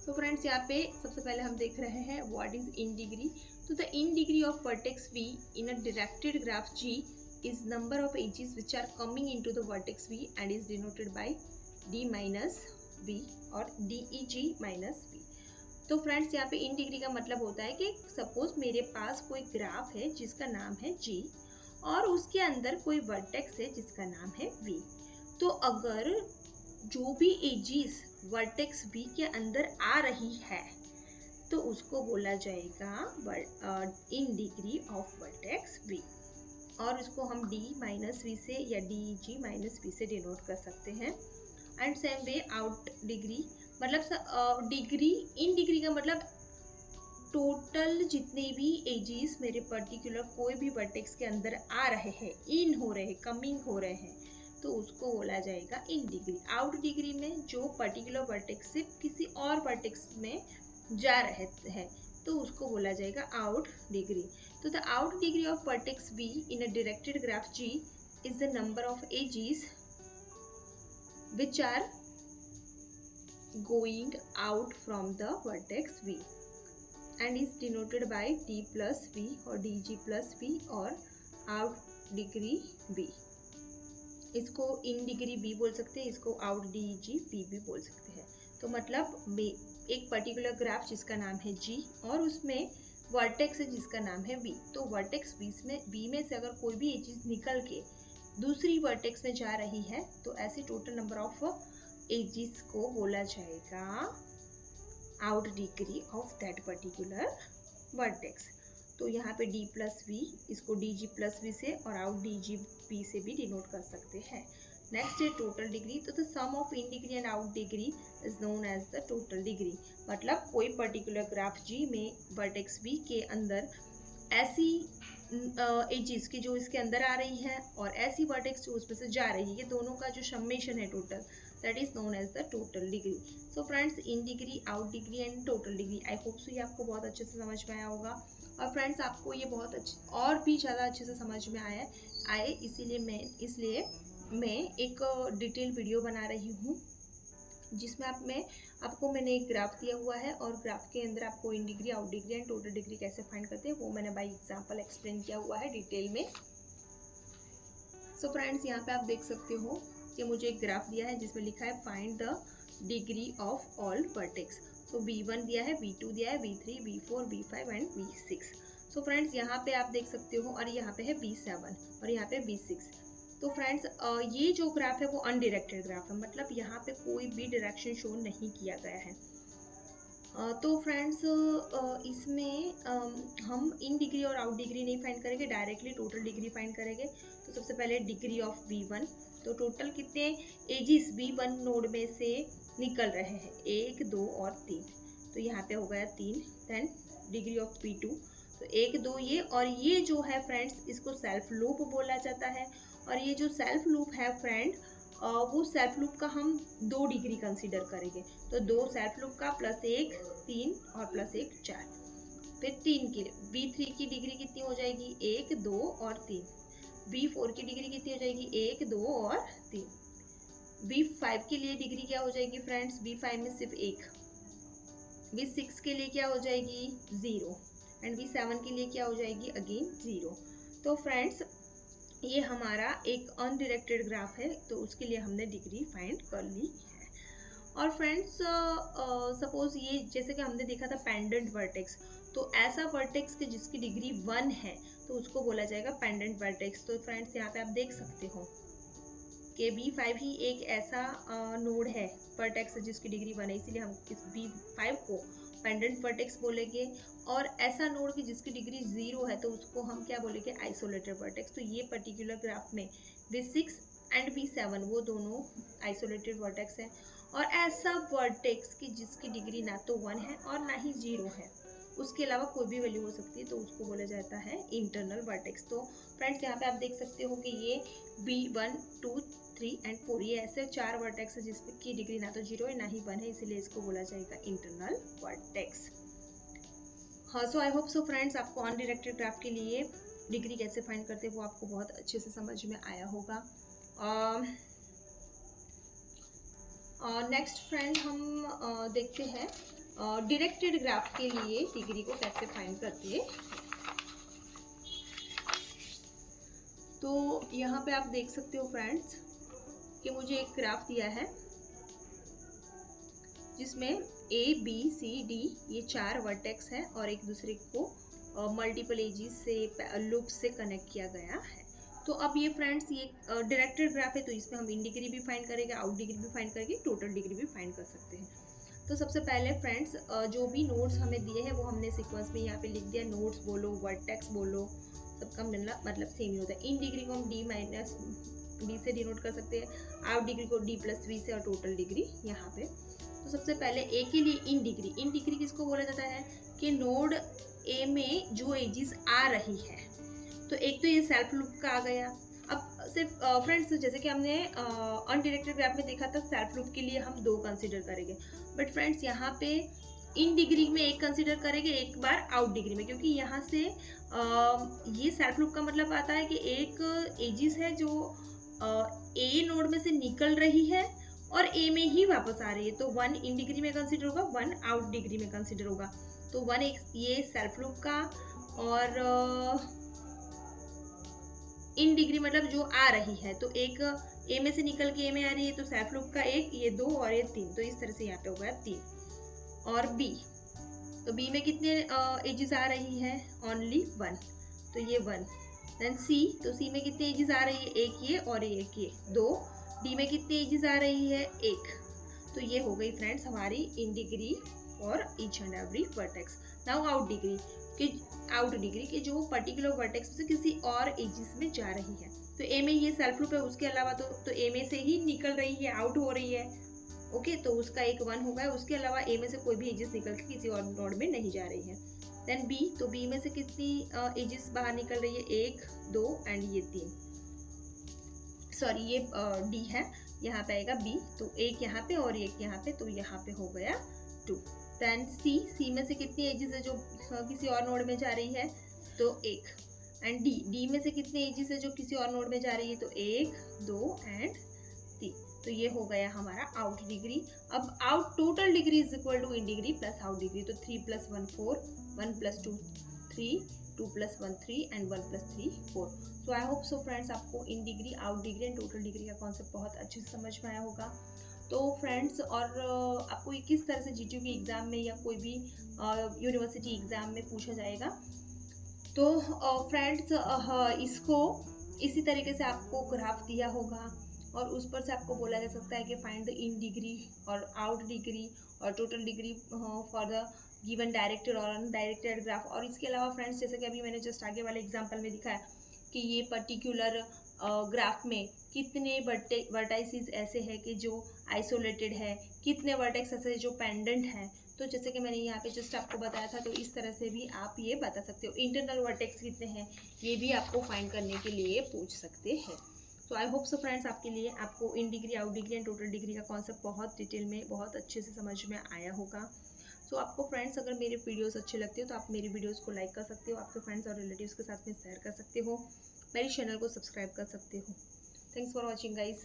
So friends यहाँ पे सबसे पहले हम देख रहे हैं व्हाट इज इन डिग्री। तो the in degree of vertex V in a directed graph G is number of edges which are coming into the vertex V and is denoted by D minus V और DEG minus V। तो friends यहाँ पे in degree का मतलब होता है कि suppose मेरे पास कोई ग्राफ है जिसका नाम है G और उसके अंदर कोई वर्टेक्स है जिसका नाम है V। तो अगर जो भी एजिस वर्टेक्स V के अंदर आ रही है तो उसको बोला जाएगा in degree of vertex V और इसको हम D माइनस वी से या DEG माइनस वी से डिनोट कर सकते हैं। And same way out degree मतलब डिग्री इन डिग्री का मतलब टोटल जितने भी एजिस मेरे पर्टिकुलर कोई भी वर्टेक्स के अंदर आ रहे हैं, इन हो रहे हैं, कमिंग हो रहे हैं, तो उसको बोला जाएगा इन डिग्री। आउट डिग्री में जो पर्टिकुलर वर्टेक्स से किसी और वर्टेक्स में जा रहे हैं तो उसको बोला जाएगा आउट डिग्री। तो the out degree of vertex V in a directed graph G is the number of edges which are going out from the vertex V and is denoted by D plus V or DG plus V और out degree V। इसको in degree B बोल सकते हैं, इसको out DG V भी बोल सकते हैं। तो मतलब एक पर्टिकुलर ग्राफ जिसका नाम है G और उसमें वर्टेक्स है जिसका नाम है V। तो वर्टेक्स V में से अगर कोई भी एजिस निकल के दूसरी वर्टेक्स में जा रही है तो ऐसे टोटल नंबर ऑफ एजिस को बोला जाएगा out degree of that particular vertex. तो यहाँ पे D प्लस वी, इसको DG प्लस वी से और आउट DG P से भी डिनोट कर सकते हैं। नेक्स्ट है टोटल डिग्री। तो the sum of in degree and out degree is known as the total degree. मतलब कोई पर्टिकुलर ग्राफ G में वर्टेक्स V के अंदर ऐसी एजिस की जो इसके अंदर आ रही है और ऐसी वर्टेक्स जो उसमें से जा रही है, ये दोनों का जो सम्मेशन है total, that is known as the total degree. So friends in degree, out degree and total degree, I hope so ये आपको बहुत अच्छे से समझ में आया होगा। और फ्रेंड्स आपको ये बहुत अच्छे और भी ज़्यादा अच्छे से समझ में आए इसलिए मैं एक डिटेल वीडियो बना रही हूँ जिसमें आपको मैंने एक ग्राफ दिया हुआ है और ग्राफ के अंदर आपको in degree, out degree and total degree कैसे फाइंड करते हैं वो मैंने बाय एग्जांपल एक्सप्लेन किया हुआ है डिटेल में। सो फ्रेंड्स यहाँ पे आप देख सकते हो कि मुझे एक ग्राफ दिया है जिसमें लिखा है find the degree of all vertex. So V1 दिया है, V2 दिया है, V3, V4, V5 and V6। So friends यहाँ पे आप देख सकते हो और यहाँ पे है V7 और यहाँ पे V6। तो फ्रेंड्स ये जो ग्राफ है वो अनडायरेक्टेड ग्राफ है, मतलब यहाँ पे कोई भी डायरेक्शन शो नहीं किया गया है। तो फ्रेंड्स इसमें हम इन डिग्री और आउट डिग्री नहीं फाइंड करेंगे, डायरेक्टली टोटल डिग्री फाइंड करेंगे। तो सबसे पहले डिग्री ऑफ V1, तो टोटल कितने एजिस V1 नोड में से निकल रहे हैं, 1, 2 और 3, तो यहाँ पे हो गया 3। देन डिग्री ऑफ V2, तो 1, 2 ये, और ये जो है फ्रेंड्स इसको सेल्फ लूप बोला जाता है। और ये जो सेल्फ लूप है फ्रेंड वो सेल्फ लूप का हम 2 डिग्री कंसीडर करेंगे। तो 2 सेल्फ लूप का प्लस 1 3 और प्लस 1 4। फिर 3 की V3 की डिग्री कितनी हो जाएगी, 1, 2 और 3। V4 की डिग्री कितनी हो जाएगी, 1, 2 और 3। V5 के लिए डिग्री क्या हो जाएगी फ्रेंड्स, V5 में सिर्फ 1। V6 के लिए क्या हो जाएगी, 0 एंड V7 के लिए क्या हो जाएगी, अगेन 0। तो फ्रेंड्स ये हमारा एक अनडायरेक्टेड ग्राफ है तो उसके लिए हमने डिग्री फाइंड कर ली है। और फ्रेंड्स सपोज ये जैसे कि हमने देखा था पेंडेंट वर्टेक्स, तो ऐसा वर्टेक्स के जिसकी डिग्री 1 है तो उसको बोला जाएगा पेंडेंट वर्टेक्स। तो फ्रेंड्स यहाँ पे आप देख सकते हो कि V5 ही एक ऐसा नोड है वर्टेक्स जिसकी डिग्री 1 है, इसीलिए हम इस V5 को पेंडेंट वर्टेक्स बोलेंगे। और ऐसा नोड की जिसकी डिग्री 0 है तो उसको हम क्या बोलेंगे, आइसोलेटेड वर्टेक्स। तो ये पर्टिकुलर ग्राफ में V6 एंड V7 वो दोनों आइसोलेटेड वर्टेक्स है। और ऐसा वर्टेक्स की जिसकी डिग्री ना तो 1 है और ना ही 0 है, उसके अलावा कोई भी वैल्यू हो सकती है, तो उसको बोला जाता है इंटरनल वर्टेक्स। तो फ्रेंड्स यहाँ पे आप देख सकते हो कि ये V1, 2, 3 एंड 4 ये ऐसे 4 वर्टेक्स है जिसकी डिग्री ना तो 0 है ना ही 1 है, इसीलिए इसको बोला जाएगा इंटरनल वर्टेक्स। हाँ, सो आई होप सो फ्रेंड्स आपको अनडायरेक्टेड ग्राफ के लिए डिग्री कैसे फाइंड करते हैं वो आपको बहुत अच्छे से समझ में आया होगा। नेक्स्ट फ्रेंड हम देखते हैं डायरेक्टेड ग्राफ के लिए डिग्री को कैसे फाइंड करते हैं। तो यहाँ पे आप देख सकते हो फ्रेंड्स कि मुझे एक ग्राफ दिया है जिसमें ए बी सी डी ये 4 वर्टेक्स है और एक दूसरे को मल्टीपल एजेस से लूप से कनेक्ट किया गया है। तो अब ये फ्रेंड्स ये डायरेक्टेड ग्राफ है, तो इसमें हम इन डिग्री भी फाइंड करेंगे, आउट डिग्री भी फाइंड करेंगे, टोटल डिग्री भी फाइंड कर सकते हैं। तो सबसे पहले फ्रेंड्स जो भी नोड्स हमें दिए हैं वो हमने सीक्वेंस में यहाँ पे लिख दिया। नोड्स बोलो, वर्टेक्स बोलो, सबका मतलब सेम ही होता है। इन डिग्री को हम डी माइनस बी से डिनोट कर सकते हैं, आउट डिग्री को डी प्लस बी से, और टोटल डिग्री यहाँ पे। तो सबसे पहले ए के लिए इन डिग्री किसको बोला जाता है कि नोड ए में जो एजिस आ रही है। तो एक तो ये सेल्फ लूप का आ गया। अब सिर्फ फ्रेंड्स जैसे कि हमने अनडायरेक्टेड ग्राफ में देखा था, सेल्फ लूप के लिए हम 2 कंसीडर करेंगे, बट फ्रेंड्स यहाँ पे इन डिग्री में एक कंसीडर करेंगे, एक बार आउट डिग्री में, क्योंकि यहाँ से ये सेल्फ लूप का मतलब आता है कि एक एजिस है जो ए नोड में से निकल रही है और ए में ही वापस आ रही है। तो 1 इन डिग्री में कंसीडर होगा, 1 आउट डिग्री में कंसीडर होगा। तो 1 एक ये सेल्फ लूप का, और इन डिग्री मतलब जो आ रही है, तो एक ए में से निकल के ए में आ रही है, तो सेल्फ लूप का एक, ये 2 और ये 3, तो इस तरह से यहाँ पे हो गया 3। और बी, तो बी में कितने एजेस आ रही है, ओनली 1, तो ये 1। देन सी, तो सी में कितनी एजेस आ रही है, एक ये और एक ये 2। डी में कितनी एजेस आ रही है, 1। तो ये हो गई फ्रेंड्स हमारी in degree for each and every vertex. Now out degree के जो पर्टिकुलर वर्टेक्स से किसी और एजिस में जा रही है। तो ए में ये सेल्फ लूप है, उसके अलावा तो ए में से ही निकल रही है, आउट हो रही है, ओके, तो उसका एक 1 होगा। उसके अलावा ए में से कोई भी एजिस निकल के किसी और नोड में नहीं जा रही है। देन बी, तो बी में से कितनी एजिस बाहर निकल रही है, 1 2 एंड ये 3, सॉरी ये डी है, यहाँ पे आएगा बी, तो एक यहाँ पे और एक यहाँ पे, तो यहाँ पे हो गया 2। देन सी में से कितनी एजिस है जो किसी और नोड में जा रही है, तो 1। एंड डी में से कितनी एजिस है जो किसी और नोड में जा रही है, तो 1 2 एंड 3। तो ये हो गया हमारा आउट डिग्री। अब out total degree is equal to in degree plus out degree. तो 3 + 1 4, 1 + 2 3, 2 + 1 3 and 1 + 3 4। So I hope so friends आपको in degree, out degree and total degree का कॉन्सेप्ट बहुत अच्छे से समझ में आया होगा। तो फ्रेंड्स और आपको ये किस तरह से जीटीयू के एग्ज़ाम में या कोई भी यूनिवर्सिटी एग्ज़ाम में पूछा जाएगा। तो फ्रेंड्स इसको इसी तरीके से आपको ग्राफ दिया होगा और उस पर से आपको बोला जा सकता है कि फाइंड द इन डिग्री और आउट डिग्री और total degree for the given directed और अनडायरेक्टेड ग्राफ। और इसके अलावा फ्रेंड्स जैसे कि अभी मैंने जस्ट आगे वाले एग्जांपल में दिखाया कि ये पर्टिकुलर ग्राफ में कितने वर्टाइसिस ऐसे हैं कि जो आइसोलेटेड है, कितने वर्टेक्स ऐसे जो पेंडेंट हैं। तो जैसे कि मैंने यहाँ पे जस्ट आपको बताया था, तो इस तरह से भी आप ये बता सकते हो। इंटरनल वर्टेक्स कितने हैं ये भी आपको फाइंड करने के लिए पूछ सकते हैं। तो आई होप सो फ्रेंड्स आपके लिए आपको in degree, out degree and total degree का कॉन्सेप्ट बहुत डिटेल में, बहुत अच्छे से समझ में आया होगा। तो आपको फ्रेंड्स अगर मेरे वीडियोस अच्छे लगते हो तो आप मेरी वीडियोस को लाइक कर सकते हो, आपके फ्रेंड्स और रिलेटिव्स के साथ में शेयर कर सकते हो, मेरे चैनल को सब्सक्राइब कर सकते हो। Thanks for watching guys.